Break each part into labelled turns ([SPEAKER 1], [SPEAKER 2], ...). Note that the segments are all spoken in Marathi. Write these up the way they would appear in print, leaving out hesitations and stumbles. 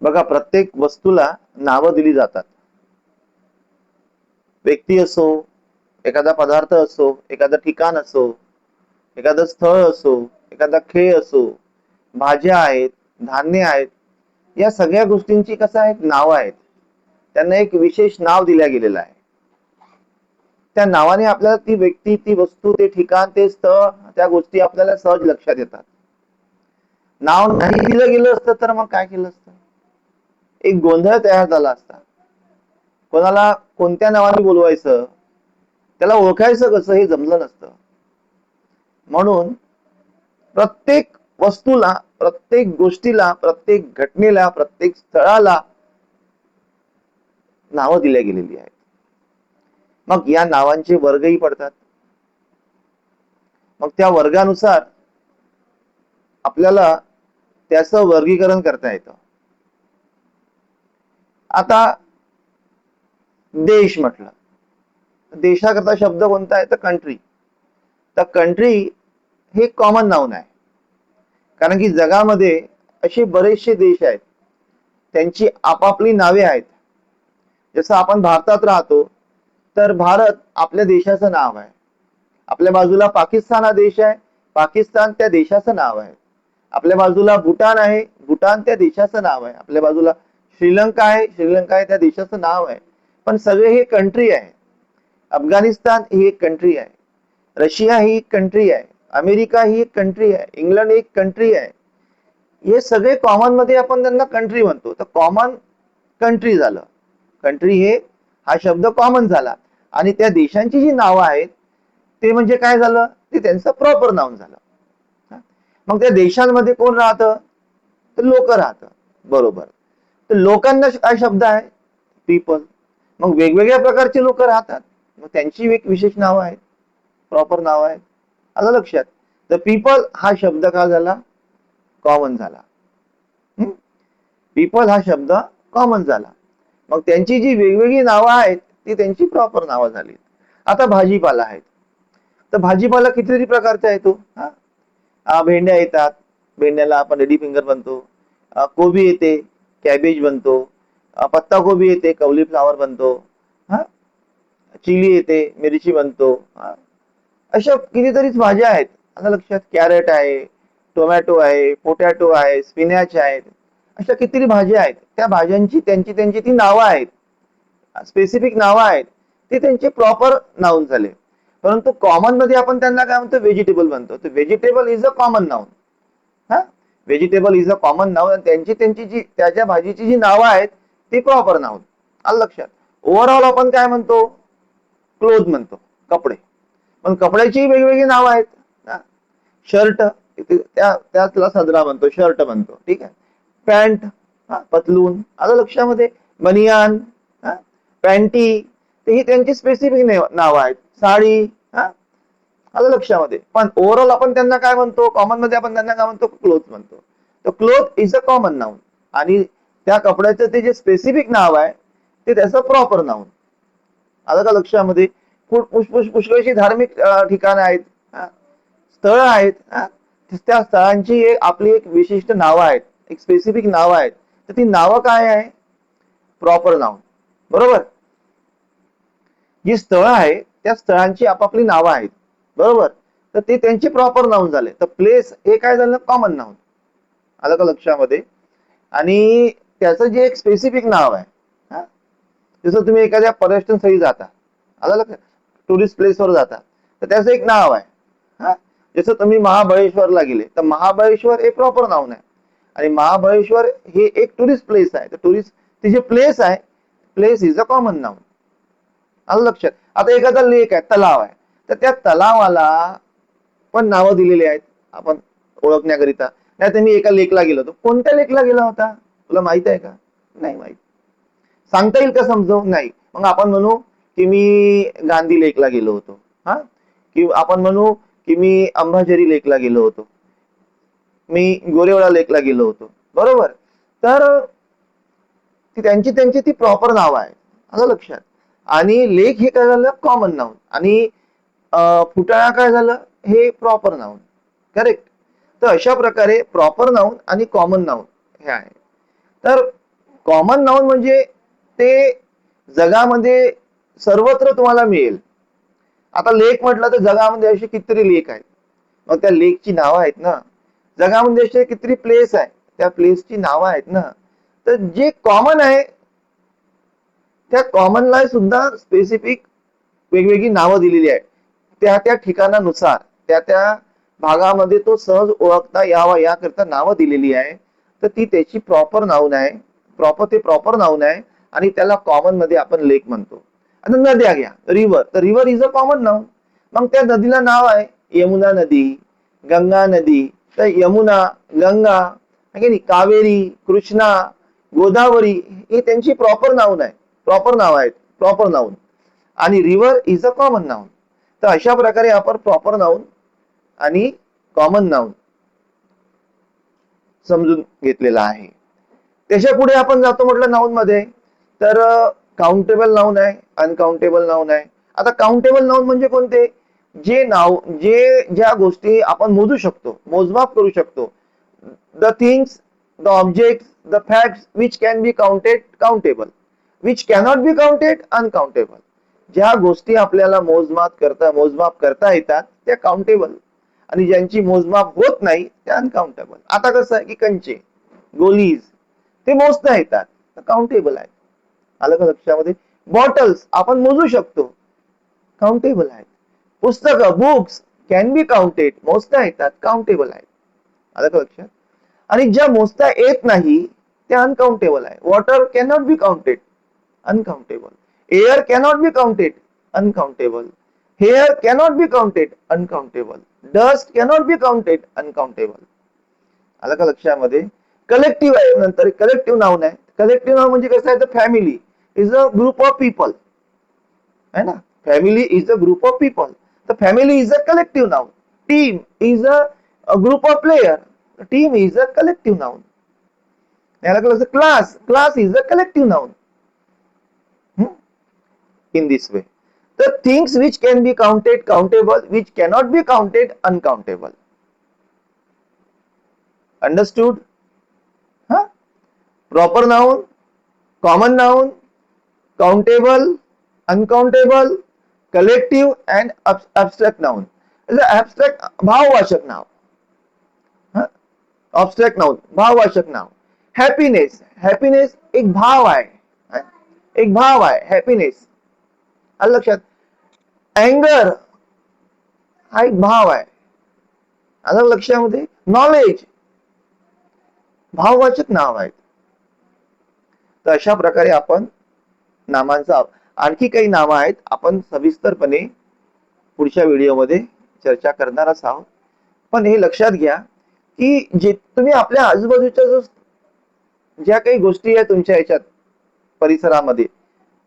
[SPEAKER 1] बघा, प्रत्येक वस्तूला नावं दिली जातात. व्यक्ती असो, एखादा पदार्थ असो, एखादं ठिकाण असो, एखादं स्थळ असो, एखादा खेळ असो, भाज्या आहेत, धान्य आहेत, या सगळ्या गोष्टींची कसं आहे, नावं आहेत. त्यांना एक विशेष नाव दिल्या गेलेलं आहे. त्या नावाने आपल्याला ती व्यक्ती, ती वस्तू, ते ठिकाण, ते स्थळ, त्या गोष्टी आपल्याला सहज लक्षात येतात. नाव नाही दिलं गेलं असतं तर मग काय केलं असतं? एक गोंधळ तयार झाला असता. कोणाला कोणत्या नावाने बोलवायचं, त्याला ओळखायचं कसं हे जमलं नसतं. म्हणून प्रत्येक वस्तूला, प्रत्येक गोष्टीला, प्रत्येक घटनेला, प्रत्येक स्थळाला नावं दिल्या गेलेली आहेत. मग या नावांचे वर्गही पडतात. मग त्या वर्गानुसार आपल्याला त्याचं वर्गीकरण करता येतं. आता देश म्हटलं, देशाकरता शब्द कोणता आहे तर कंट्री. तर कंट्री हे कॉमन नाउन आहे, कारण की जगामध्ये असे बरेचसे देश आहेत, त्यांची आपापली नावे आहेत. जसं आपण भारतात राहतो तर भारत आपल्या देशाचं नाव आहे. आपल्या बाजूला पाकिस्तान हा देश आहे, पाकिस्तान त्या देशाचं नाव आहे. आपल्या बाजूला भूटान आहे, भूटान त्या देशाचं नाव आहे. आपल्या बाजूला श्रीलंका आहे, श्रीलंका आहे त्या देशाचं नाव आहे. पण सगळे हे कंट्री आहे. अफगाणिस्तान ही एक कंट्री आहे, रशिया ही एक कंट्री आहे, अमेरिका ही एक कंट्री आहे, इंग्लंड एक कंट्री आहे. हे सगळे कॉमन मध्ये आपण त्यांना कंट्री म्हणतो. तर कॉमन कंट्री झालं. कंट्री हे हा शब्द कॉमन झाला. आणि त्या देशांची जी नावं आहेत ते म्हणजे काय झालं, ते त्यांचं प्रॉपर नाव झालं. मग त्या देशांमध्ये कोण राहतं तर लोक राहतं, बरोबर. तर लोकांना काय शब्द आहे, पीपल. मग वेगवेगळ्या प्रकारचे लोक राहतात, मग त्यांची एक विशेष नाव आहेत, प्रॉपर नाव आहेत. आलं लक्षात? तर पीपल हा शब्द काय झाला, कॉमन झाला. पीपल हा शब्द कॉमन झाला. मग त्यांची जी वेगवेगळी नावं आहेत ती त्यांची प्रॉपर नावं झाली. आता भाजीपाला आहेत, तर भाजीपाला कितीतरी प्रकारचा येतो. भेंड्या येतात, भेंड्याला आपण लेडी फिंगर बनतो. कोबी येते, कॅबेज बनतो. पत्ता कोबी येते, कवलीफ्लावर बनतो. चिली येते, मिरची बनतो. अशा कितीतरीच भाज्या आहेत. आता लक्षात, कॅरेट आहे, टोमॅटो आहे, पोटॅटो आहे, स्पिनॅच आहेत. अशा कितीतरी भाज्या आहेत. त्या भाज्यांची त्यांची त्यांची ती नावं आहेत, स्पेसिफिक नावं आहेत. ते त्यांचे प्रॉपर नाउन झाले. परंतु कॉमन मध्ये आपण त्यांना काय म्हणतो, व्हेजिटेबल म्हणतो. तर vegetable is a common noun. Vegetable is a common noun. त्यांची त्यांची जी त्याच्या भाजीची जी नावं आहेत ती प्रॉपर नाउन. आलं लक्षात? ओव्हरऑल आपण काय म्हणतो, क्लोथ म्हणतो, कपडे. पण कपड्याची वेगवेगळी नावं आहेत. शर्ट, त्याला सदरा म्हणतो, शर्ट म्हणतो, ठीक आहे. पॅन्ट, पतलून, आलं लक्षामध्ये. बनियान, पॅन्टी, ही त्यांची स्पेसिफिक नावं आहेत. साडी, आलं लक्षामध्ये. पण ओव्हरऑल आपण त्यांना काय म्हणतो, कॉमन मध्ये आपण त्यांना काय म्हणतो, क्लोथ म्हणतो. तर cloth is a common noun. आणि त्या कपड्याचं ते जे स्पेसिफिक नाव आहे ते त्याचं प्रॉपर नाउन. आलं का लक्षामध्ये? पुष्कळशी धार्मिक ठिकाणं आहेत, स्थळं आहेत. त्या स्थळांची आपली एक विशिष्ट नावं आहेत, एक स्पेसिफिक नावं आहेत. तर ती नावं काय आहे, प्रॉपर नाउन, बरोबर. जी स्थळं आहे त्या स्थळांची आपापली नावं आहेत, बरोबर. तर ते त्यांचे प्रॉपर नाउन झाले. तर प्लेस हे काय झालं, कॉमन नाउन. आलं का लक्षामध्ये? आणि त्याचं जे एक स्पेसिफिक नाव आहे, जसं तुम्ही एखाद्या पर्यटन स्थळी जाता, आलं लक्षात, टुरिस्ट प्लेसवर जाता, तर त्याचं एक नाव आहे. जसं तुम्ही महाबळेश्वरला गेले तर महाबळेश्वर हे प्रॉपर नाउन आहे. आणि महाबळेश्वर हे एक टुरिस्ट प्लेस आहे. तर टुरिस्ट ती जे प्लेस आहे, place is a common noun. आलं लक्षात? आता एखादा लेक आहे, तलाव आहे, तर त्या तलावाला पण नावं दिलेली आहेत आपण ओळखण्याकरिता. नाही तर मी एका लेकला गेलो होतो. कोणत्या लेकला गेला होता तुला माहित आहे का? नाही माहित. सांगता येईल का समजावून? नाही. मग आपण म्हणू की मी गांधी लेकला गेलो होतो. की आपण म्हणू की मी अंबाझरी लेकला गेलो होतो, मी गोरेवाडा लेकला गेलो होतो, बरोबर. तर त्यांची त्यांची ती प्रॉपर नाव आहे, आलं लक्षात. आणि लेक हे काय झालं, कॉमन नाउन. आणि फुटाळा काय झालं, हे प्रॉपर नाउन, करेक्ट. तर अशा प्रकारे प्रॉपर नाउन आणि कॉमन नाउन हे आहे. तर कॉमन नाउन म्हणजे ते जगामध्ये सर्वत्र तुम्हाला मिळेल. आता लेक म्हटलं तर जगामध्ये असे कितीतरी लेक आहेत, मग त्या लेकची नावं आहेत ना. जगामध्ये असे कितीतरी प्लेस आहे, त्या प्लेसची नावं आहेत ना. तर जे कॉमन आहे त्या कॉमनला सुद्धा स्पेसिफिक वेगवेगळी नावं दिलेली आहेत. त्या त्या ठिकाणानुसार त्या त्या भागामध्ये तो सहज ओळखता यावा याकरता नावं दिलेली आहे. तर ती त्याची प्रॉपर नाऊन आहे, प्रॉपर नाऊन आहे आणि त्याला कॉमन मध्ये आपण लेक म्हणतो. आता नद्या घ्या, रिव्हर, तर river is a common noun. मग त्या नदीला नाव आहे यमुना नदी, गंगा नदी. तर यमुना, गंगा, है की नाही, कावेरी, कृष्णा, गोदावरी ही त्यांची प्रॉपर नाऊन आहे, प्रॉपर नाव आहेत, प्रॉपर नाऊन. आणि river is a common noun. तर अशा प्रकारे आपण प्रॉपर नाऊन आणि कॉमन नाऊन समजून घेतलेला आहे. त्याच्या पुढे आपण जातो म्हटलं नाऊन मध्ये, तर काउंटेबल नाऊन आहे, अनकाउंटेबल नाऊन आहे. आता काउंटेबल नाऊन म्हणजे कोणते? ज्या गोष्टी आपण मोजू शकतो, मोजमाप करू शकतो. The things, the object, the facts which can be counted, countable. Which cannot be counted, uncountable. ज्या गोष्टी आपल्याला मोजमाप करता येतात त्या काउंटेबल, आणि ज्यांची मोजमाप होत नाही त्या अनकाउंटेबल. आता कसं आहे की कंचे, गोलीज ते मोजता येतात, काउंटेबल आहे. आलं का लक्षामध्ये? बॉटल्स आपण मोजू शकतो, काउंटेबल आहेत. पुस्तकं, बुक्स कॅन बी काउंटेड, मोजता येतात, काउंटेबल आहेत. आलं का लक्षात? आणि ज्या मोजता येत नाही त्या अनकाउंटेबल आहे. Water cannot be counted, uncountable. Air cannot be counted, uncountable. Hair cannot be counted, uncountable. Dust cannot be counted, uncountable. आलं का लक्षामध्ये? कलेक्टिव्ह आहे, नंतर कलेक्टिव्ह नाउन आहे. कलेक्टिव्ह नाउन म्हणजे कसं आहे? तर family is a group of people, है ना. Family is a group of people, तर family is a collective noun. Team is a group of player, team is a collective noun. Class is a collective noun. In this way, the things which can be counted, countable, which cannot be counted, uncountable. Understood? Huh? Proper noun, common noun, countable, uncountable, collective and abstract noun. Abstract भाववाचक नाव. Abstract noun भाववाचक नाव. हॅपीनेस, हॅपीनेस एक भाव आहे, एक भाव आहे हॅपीनेस. आलं लक्षात? अँगर हा एक भाव आहे. आलं लक्षामध्ये? नॉलेज भाववाचक नाव आहेत. तर अशा प्रकारे आपण नामांचा, आणखी काही नावं आहेत, आपण सविस्तरपणे पुढच्या व्हिडिओमध्ये चर्चा करणारच आहोत. पण हे लक्षात घ्या की जे तुम्ही आपल्या आजूबाजूच्या ज्या काही गोष्टी आहेत तुमच्या याच्यात परिसरामध्ये,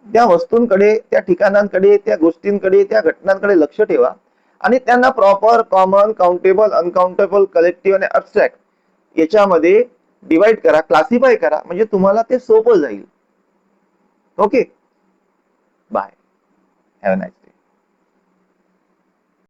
[SPEAKER 1] त्या वस्तूंकडे, त्या ठिकाणांकडे, त्या गोष्टींकडे, त्या घटनांकडे लक्ष ठेवा आणि त्यांना proper, common, countable, uncountable, collective आणि अब्स्ट्रॅक्ट याच्यामध्ये डिवाइड करा, क्लासिफाय करा, म्हणजे तुम्हाला ते सोपं जाईल. Okay, bye, have a nice.